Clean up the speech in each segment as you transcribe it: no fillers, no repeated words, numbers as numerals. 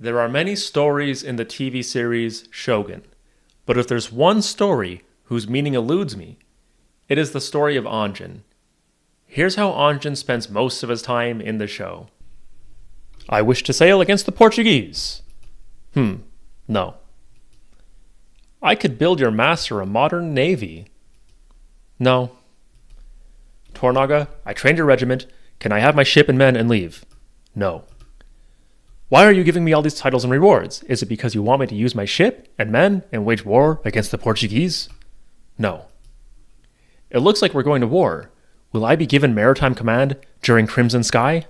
There are many stories in the TV series Shogun, but if there's one story whose meaning eludes me, it is the story of Anjin. Here's how Anjin spends most of his time in the show. I wish to sail against the Portuguese. No. I could build your master a modern navy. No. Toranaga, I trained your regiment. Can I have my ship and men and leave? No. Why are you giving me all these titles and rewards? Is it because you want me to use my ship and men and wage war against the Portuguese? No. It looks like we're going to war. Will I be given maritime command during Crimson Sky?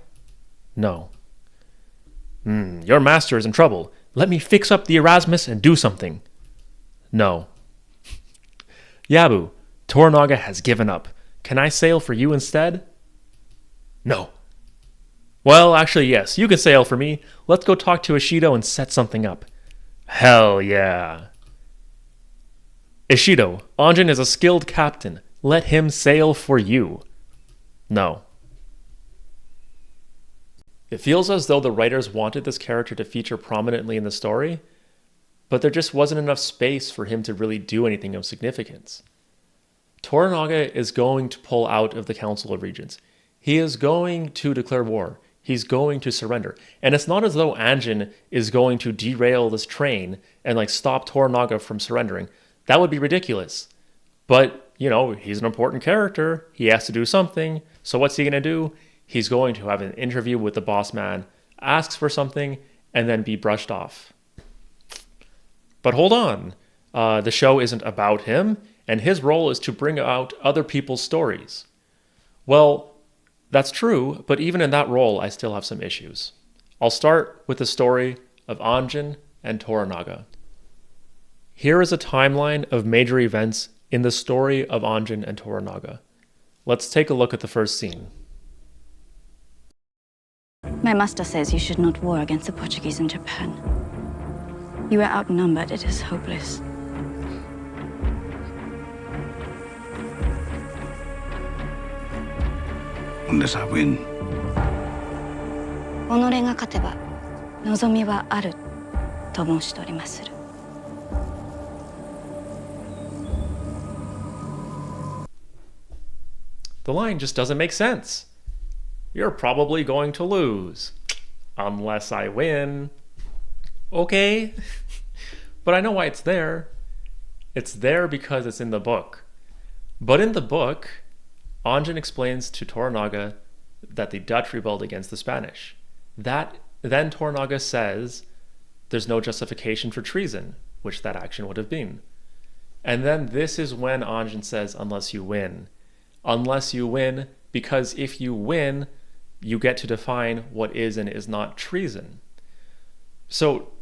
No. Your master is in trouble. Let me fix up the Erasmus and do something. No. Yabu, Toranaga has given up. Can I sail for you instead? No. Well, actually, yes, you can sail for me. Let's go talk to Ishido and set something up. Hell yeah. Ishido, Anjin is a skilled captain. Let him sail for you. No. It feels as though the writers wanted this character to feature prominently in the story, but there just wasn't enough space for him to really do anything of significance. Toranaga is going to pull out of the Council of Regents. He is going to declare war. He's going to surrender. And it's not as though Anjin is going to derail this train and stop Toranaga from surrendering. That would be ridiculous. But, he's an important character. He has to do something. So what's he going to do? He's going to have an interview with the boss man, asks for something, and then be brushed off. But hold on. The show isn't about him, and his role is to bring out other people's stories. Well, that's true, but even in that role, I still have some issues. I'll start with the story of Anjin and Toranaga. Here is a timeline of major events in the story of Anjin and Toranaga. Let's take a look at the first scene. My master says you should not war against the Portuguese in Japan. You are outnumbered, it is hopeless. Unless I win. 己が勝てば望みはあると申しておりまする。The line just doesn't make sense. You're probably going to lose. Unless I win. Okay. But I know why it's there. It's there because it's in the book. But in the book, Anjin explains to Toranaga that the Dutch rebelled against the Spanish. Then Toranaga says there's no justification for treason, which that action would have been. And then this is when Anjin says, unless you win. Unless you win, because if you win, you get to define what is and is not treason. So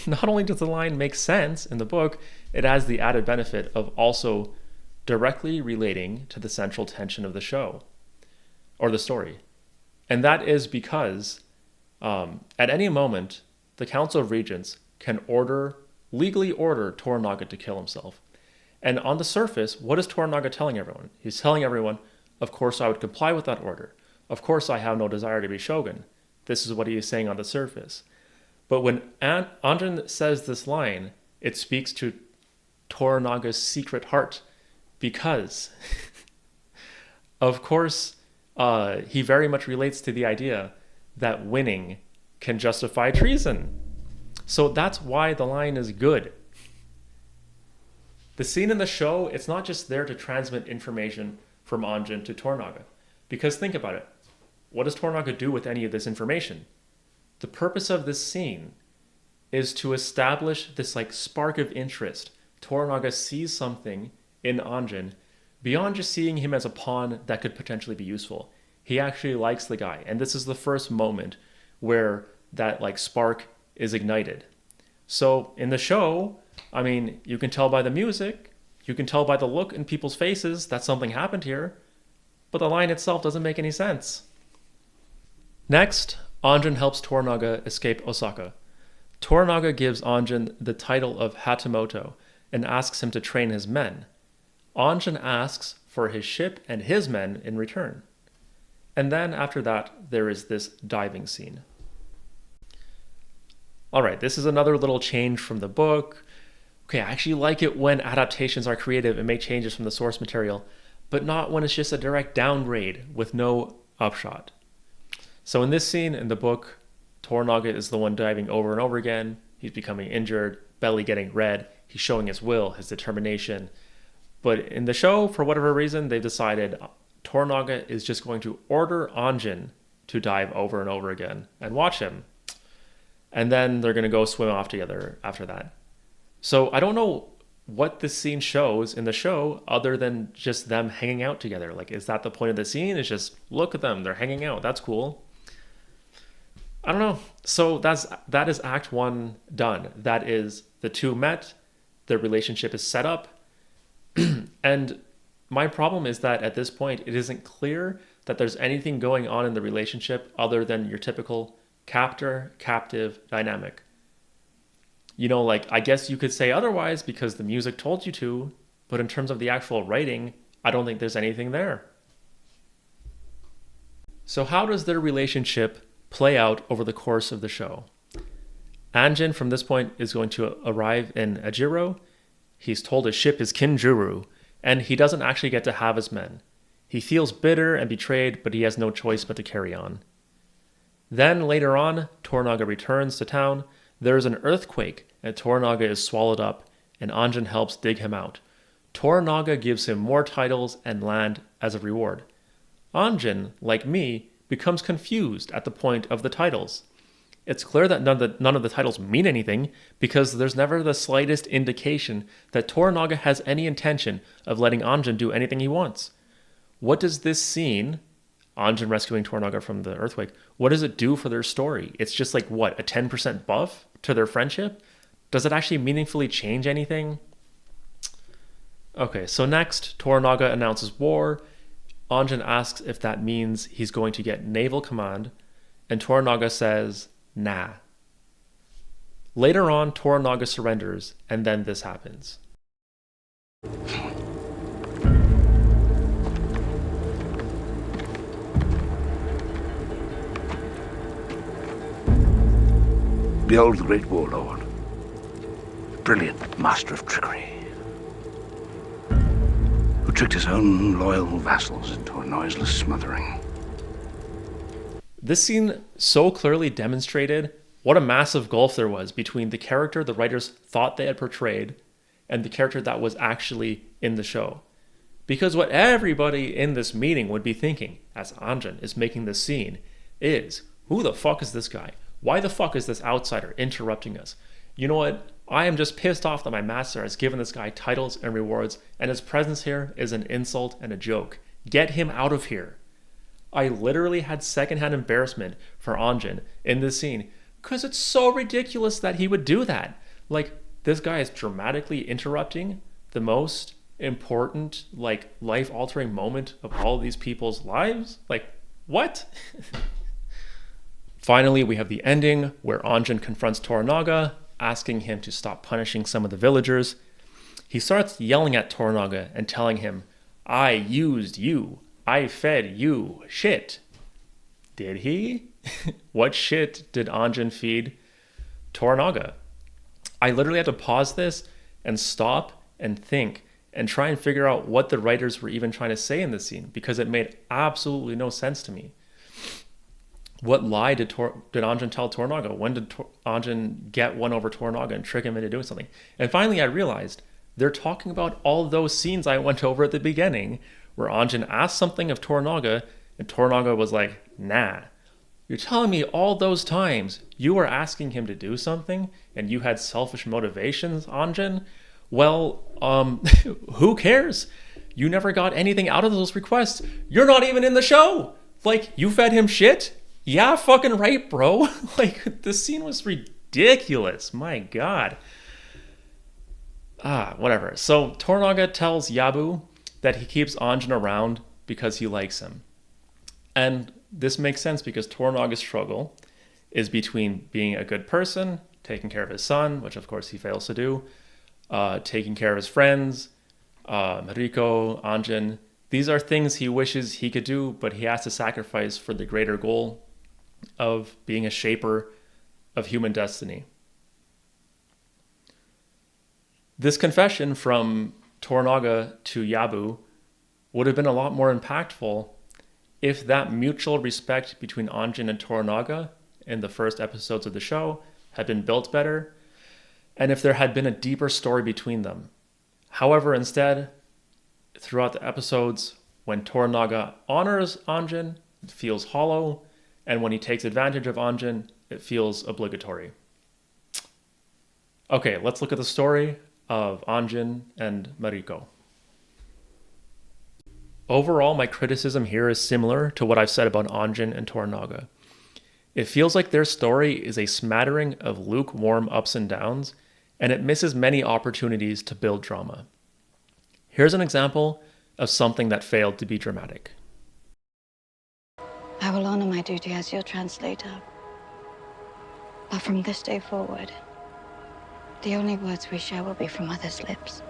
not only does the line make sense in the book, it has the added benefit of also directly relating to the central tension of the show, or the story. And that is because at any moment, the Council of Regents can legally order Toranaga to kill himself. And on the surface, what is Toranaga telling everyone? He's telling everyone, of course I would comply with that order. Of course I have no desire to be shogun. This is what he is saying on the surface. But when Anjin says this line, it speaks to Toranaga's secret heart, because, of course, he very much relates to the idea that winning can justify treason. So that's why the line is good. The scene in the show, it's not just there to transmit information from Anjin to Toranaga. Because think about it. What does Toranaga do with any of this information? The purpose of this scene is to establish this spark of interest. Toranaga sees something in Anjin beyond just seeing him as a pawn that could potentially be useful. He actually likes the guy. And this is the first moment where that spark is ignited. So in the show, you can tell by the music, you can tell by the look in people's faces that something happened here, but the line itself doesn't make any sense. Next, Anjin helps Toranaga escape Osaka. Toranaga gives Anjin the title of Hatamoto and asks him to train his men. Anjin asks for his ship and his men in return. And then after that, there is this diving scene. All right, this is another little change from the book. Okay, I actually like it when adaptations are creative and make changes from the source material, but not when it's just a direct downgrade with no upshot. So in this scene in the book, Toranaga is the one diving over and over again. He's becoming injured, belly getting red. He's showing his will, his determination. But in the show, for whatever reason, they've decided Toranaga is just going to order Anjin to dive over and over again and watch him. And then they're going to go swim off together after that. So I don't know what this scene shows in the show other than just them hanging out together. Like, is that the point of the scene? It's just, look at them, they're hanging out. That's cool. I don't know. So that is act one done. That is the two met, their relationship is set up. And my problem is that at this point, it isn't clear that there's anything going on in the relationship other than your typical captor-captive dynamic. You know, like, I guess you could say otherwise because the music told you to, but in terms of the actual writing, I don't think there's anything there. So how does their relationship play out over the course of the show? Anjin, from this point, is going to arrive in Ajiro. He's told his ship is Kinjuru, and he doesn't actually get to have his men. He feels bitter and betrayed, but he has no choice but to carry on. Then, later on, Toranaga returns to town. There is an earthquake, and Toranaga is swallowed up, and Anjin helps dig him out. Toranaga gives him more titles and land as a reward. Anjin, like me, becomes confused at the point of the titles. It's clear that none of the titles mean anything because there's never the slightest indication that Toranaga has any intention of letting Anjin do anything he wants. What does this scene, Anjin rescuing Toranaga from the earthquake, what does it do for their story? It's just like, what, a 10% buff to their friendship? Does it actually meaningfully change anything? Okay, so next, Toranaga announces war. Anjin asks if that means he's going to get naval command, and Toranaga says, nah. Later on, Toranaga surrenders, and then this happens. Behold the great warlord, brilliant master of trickery, who tricked his own loyal vassals into a noiseless smothering. This scene so clearly demonstrated what a massive gulf there was between the character the writers thought they had portrayed and the character that was actually in the show. Because what everybody in this meeting would be thinking, as Anjin is making this scene, is, who the fuck is this guy? Why the fuck is this outsider interrupting us? You know what? I am just pissed off that my master has given this guy titles and rewards, and his presence here is an insult and a joke. Get him out of here. I literally had secondhand embarrassment for Anjin in this scene because it's so ridiculous that he would do that. Like, this guy is dramatically interrupting the most important, like, life-altering moment of all of these people's lives. Like, what? Finally, we have the ending where Anjin confronts Toranaga, asking him to stop punishing some of the villagers. He starts yelling at Toranaga and telling him, I used you. I fed you shit. Did he? What shit did Anjin feed Toranaga? I literally had to pause this and stop and think and try and figure out what the writers were even trying to say in this scene because it made absolutely no sense to me. What lie did Anjin tell Toranaga? When did Anjin get one over Toranaga and trick him into doing something? And finally I realized they're talking about all those scenes I went over at the beginning where Anjin asked something of Toranaga and Toranaga was like, nah. You're telling me all those times you were asking him to do something and you had selfish motivations, Anjin? Well, who cares? You never got anything out of those requests. You're not even in the show. Like, you fed him shit? Yeah, fucking right, bro. Like, the scene was ridiculous. My God. Whatever. So Toranaga tells Yabu that he keeps Anjin around because he likes him. And this makes sense because Toranaga's struggle is between being a good person, taking care of his son, which of course he fails to do, taking care of his friends, Mariko, Anjin. These are things he wishes he could do, but he has to sacrifice for the greater goal of being a shaper of human destiny. This confession from Toranaga to Yabu would have been a lot more impactful if that mutual respect between Anjin and Toranaga in the first episodes of the show had been built better, and if there had been a deeper story between them. However, instead, throughout the episodes, when Toranaga honors Anjin, it feels hollow, and when he takes advantage of Anjin, it feels obligatory. Okay, let's look at the story of Anjin and Mariko. Overall, my criticism here is similar to what I've said about Anjin and Toranaga. It feels like their story is a smattering of lukewarm ups and downs, and it misses many opportunities to build drama. Here's an example of something that failed to be dramatic. I will honor my duty as your translator. But from this day forward, the only words we share will be from others' lips.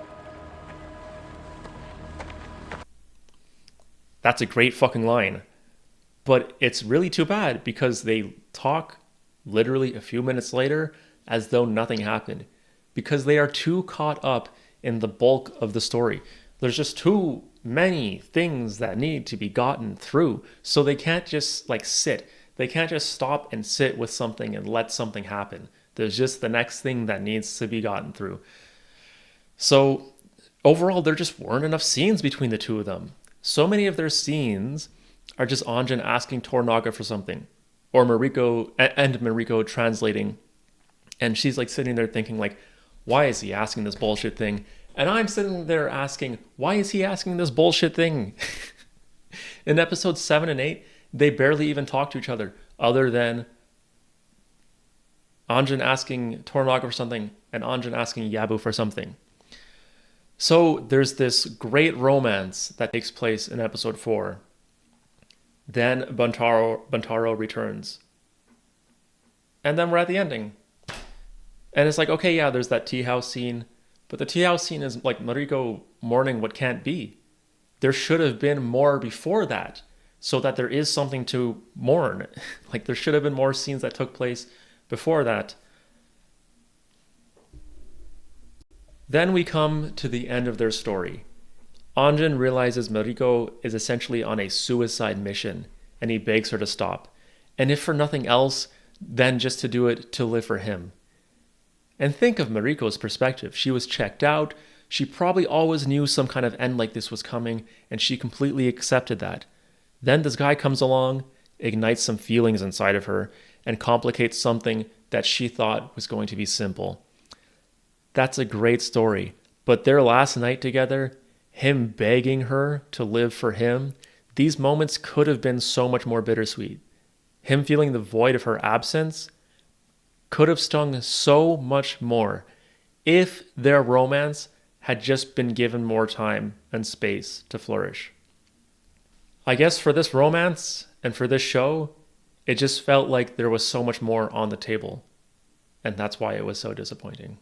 That's a great fucking line. But it's really too bad because they talk literally a few minutes later as though nothing happened. Because they are too caught up in the bulk of the story. There's just too many things that need to be gotten through. So they can't just sit. They can't just stop and sit with something and let something happen. There's just the next thing that needs to be gotten through. So overall, there just weren't enough scenes between the two of them. So many of their scenes are just Anjin asking Toranaga for something, or Mariko translating, and she's sitting there thinking why is he asking this bullshit thing? And I'm sitting there asking, why is he asking this bullshit thing? In episodes 7 and 8, they barely even talk to each other, other than Anjin asking Toranaga for something and Anjin asking Yabu for something. So there's this great romance that takes place in episode 4. Then Buntaro returns. And then we're at the ending. And it's okay, yeah, there's that tea house scene. But the tea house scene is Mariko mourning what can't be. There should have been more before that, so that there is something to mourn. There should have been more scenes that took place before that. Then we come to the end of their story. Anjin realizes Mariko is essentially on a suicide mission, and he begs her to stop. And if for nothing else, then just to do it to live for him. And think of Mariko's perspective. She was checked out. She probably always knew some kind of end like this was coming, and she completely accepted that. Then this guy comes along, ignites some feelings inside of her, and complicates something that she thought was going to be simple. That's a great story. But their last night together, him begging her to live for him, these moments could have been so much more bittersweet. Him feeling the void of her absence could have stung so much more if their romance had just been given more time and space to flourish. I guess for this romance and for this show, it just felt like there was so much more on the table. And that's why it was so disappointing.